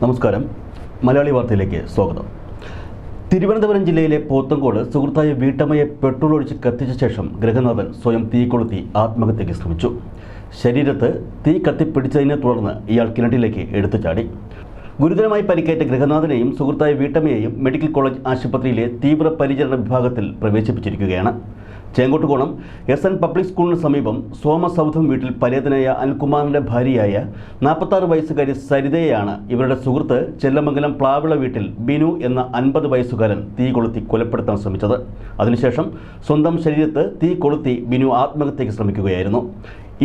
നമസ്കാരം. മലയാളി വാർത്തയിലേക്ക് സ്വാഗതം. തിരുവനന്തപുരം ജില്ലയിലെ പോത്തങ്കോട് സുഹൃത്തായ വീട്ടമ്മയെ പെട്രോൾ ഒഴിച്ച് കത്തിച്ച ശേഷം ഗൃഹനാഥൻ സ്വയം തീ കൊളുത്തി ആത്മഹത്യയ്ക്ക് ശ്രമിച്ചു. ശരീരത്ത് തീ കത്തിപ്പിടിച്ചതിനെ തുടർന്ന് ഇയാൾ കിണറ്റിലേക്ക് എടുത്തു ചാടി. ഗുരുതരമായി പരിക്കേറ്റ ഗൃഹനാഥനെയും സുഹൃത്തായ വീട്ടമ്മയെയും മെഡിക്കൽ കോളേജ് ആശുപത്രിയിലെ തീവ്രപരിചരണ വിഭാഗത്തിൽ പ്രവേശിപ്പിച്ചിരിക്കുകയാണ്. ചേങ്കോട്ടുകോണം SN പബ്ലിക് സ്കൂളിന് സമീപം സോമസൗധം വീട്ടിൽ പരേതനായ അനിൽകുമാറിൻ്റെ ഭാര്യയായ 46 വയസ്സുകാരി സരിതയെയാണ് ഇവരുടെ സുഹൃത്ത് ചെല്ലമംഗലം പ്ലാവിള വീട്ടിൽ ബിനു എന്ന 50 വയസ്സുകാരൻ തീ കൊളുത്തി കൊലപ്പെടുത്താൻ ശ്രമിച്ചത്. അതിനുശേഷം സ്വന്തം ശരീരത്ത് തീ കൊളുത്തി ബിനു ആത്മഹത്യയ്ക്ക് ശ്രമിക്കുകയായിരുന്നു.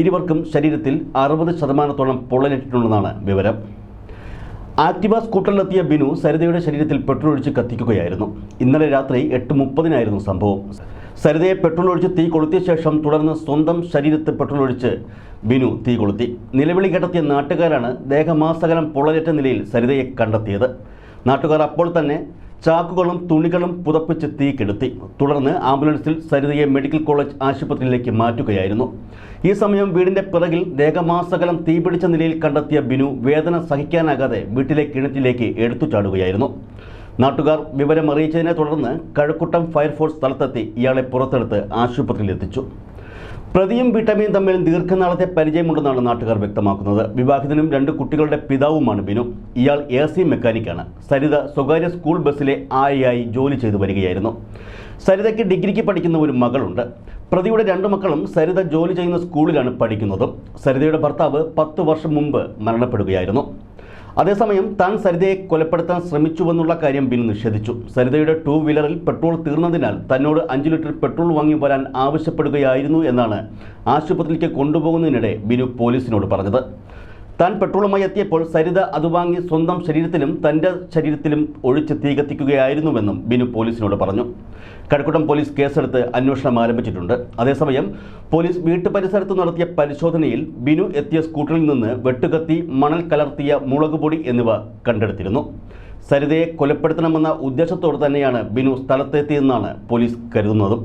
ഇരുവർക്കും ശരീരത്തിൽ 60% പൊള്ളലേറ്റിട്ടുണ്ടെന്നാണ് വിവരം. ആക്ടിവ സ്കൂട്ടറിലെത്തിയ ബിനു സരിതയുടെ ശരീരത്തിൽ പെട്രോൾ ഒഴിച്ച് കത്തിക്കുകയായിരുന്നു. ഇന്നലെ രാത്രി 8:30 സംഭവം. സരിതയെ പെട്രോൾ ഒഴിച്ച് തീ കൊളുത്തിയ ശേഷം തുടർന്ന് സ്വന്തം ശരീരത്ത് പെട്രോൾ ഒഴിച്ച് ബിനു തീ കൊളുത്തി. നിലവിളി കേട്ടെത്തിയ നാട്ടുകാരാണ് ദേഹമാസകലം പൊള്ളലേറ്റ നിലയിൽ സരിതയെ കണ്ടെത്തിയത്. നാട്ടുകാർ അപ്പോൾ തന്നെ ചാക്കുകളും തുണികളും പുതപ്പിച്ച് തീ കെടുത്തി. തുടർന്ന് ആംബുലൻസിൽ സരിതയെ മെഡിക്കൽ കോളേജ് ആശുപത്രിയിലേക്ക് മാറ്റുകയായിരുന്നു. ഈ സമയം വീടിൻ്റെ പിറകിൽ ദേഹമാസകലം തീപിടിച്ച നിലയിൽ കണ്ടെത്തിയ ബിനു വേദന സഹിക്കാനാകാതെ വീട്ടിലെ കിണറ്റിലേക്ക് എടുത്തു ചാടുകയായിരുന്നു. നാട്ടുകാർ വിവരമറിയിച്ചതിനെ തുടർന്ന് കഴക്കൂട്ടം ഫയർഫോഴ്സ് സ്ഥലത്തെത്തി ഇയാളെ പുറത്തെടുത്ത് ആശുപത്രിയിൽ എത്തിച്ചു. പ്രതിയും വീട്ടമ്മയും തമ്മിൽ ദീർഘനാളത്തെ പരിചയമുണ്ടെന്നാണ് നാട്ടുകാർ വ്യക്തമാക്കുന്നത്. വിവാഹിതനും 2 കുട്ടികളുടെ പിതാവുമാണ് ബിനു. ഇയാൾ AC മെക്കാനിക്കാണ്. സരിത സ്വകാര്യ സ്കൂൾ ബസ്സിലെ ആയി ജോലി ചെയ്തു വരികയായിരുന്നു. സരിതയ്ക്ക് ഡിഗ്രിക്ക് പഠിക്കുന്ന ഒരു മകളുണ്ട്. പ്രതിയുടെ 2 മക്കളും സരിത ജോലി ചെയ്യുന്ന സ്കൂളിലാണ് പഠിക്കുന്നത്. സരിതയുടെ ഭർത്താവ് 10 വർഷം മുമ്പ് മരണപ്പെടുകയായിരുന്നു. അതേസമയം താൻ സരിതയെ കൊലപ്പെടുത്താൻ ശ്രമിച്ചുവെന്നുള്ള കാര്യം ബിനു നിഷേധിച്ചു. സരിതയുടെ 2 വീലറിൽ പെട്രോൾ തീർന്നതിനാൽ തന്നോട് 5 ലിറ്റർ പെട്രോൾ വാങ്ങി വരാൻ ആവശ്യപ്പെടുകയായിരുന്നു എന്നാണ് ആശുപത്രിയിലേക്ക് കൊണ്ടുപോകുന്നതിനിടെ ബിനു പോലീസിനോട് പറഞ്ഞത്. താൻ പെട്രോളുമായി എത്തിയപ്പോൾ സരിത അത് വാങ്ങി സ്വന്തം ശരീരത്തിലും തൻ്റെ ശരീരത്തിലും ഒഴിച്ച് തീ കത്തിക്കുകയായിരുന്നുവെന്നും ബിനു പോലീസിനോട് പറഞ്ഞു. കഴക്കൂട്ടം പോലീസ് കേസെടുത്ത് അന്വേഷണം ആരംഭിച്ചിട്ടുണ്ട്. അതേസമയം പോലീസ് വീട്ടുപരിസരത്ത് നടത്തിയ പരിശോധനയിൽ ബിനു എത്തിയ സ്കൂട്ടറിൽ നിന്ന് വെട്ടുകത്തി, മണൽ കലർത്തിയ മുളകുപൊടി എന്നിവ കണ്ടെടുത്തിരുന്നു. സരിതയെ കൊലപ്പെടുത്തണമെന്ന ഉദ്ദേശത്തോടെ തന്നെയാണ് ബിനു സ്ഥലത്തെത്തിയെന്നാണ് പോലീസ് കരുതുന്നത്.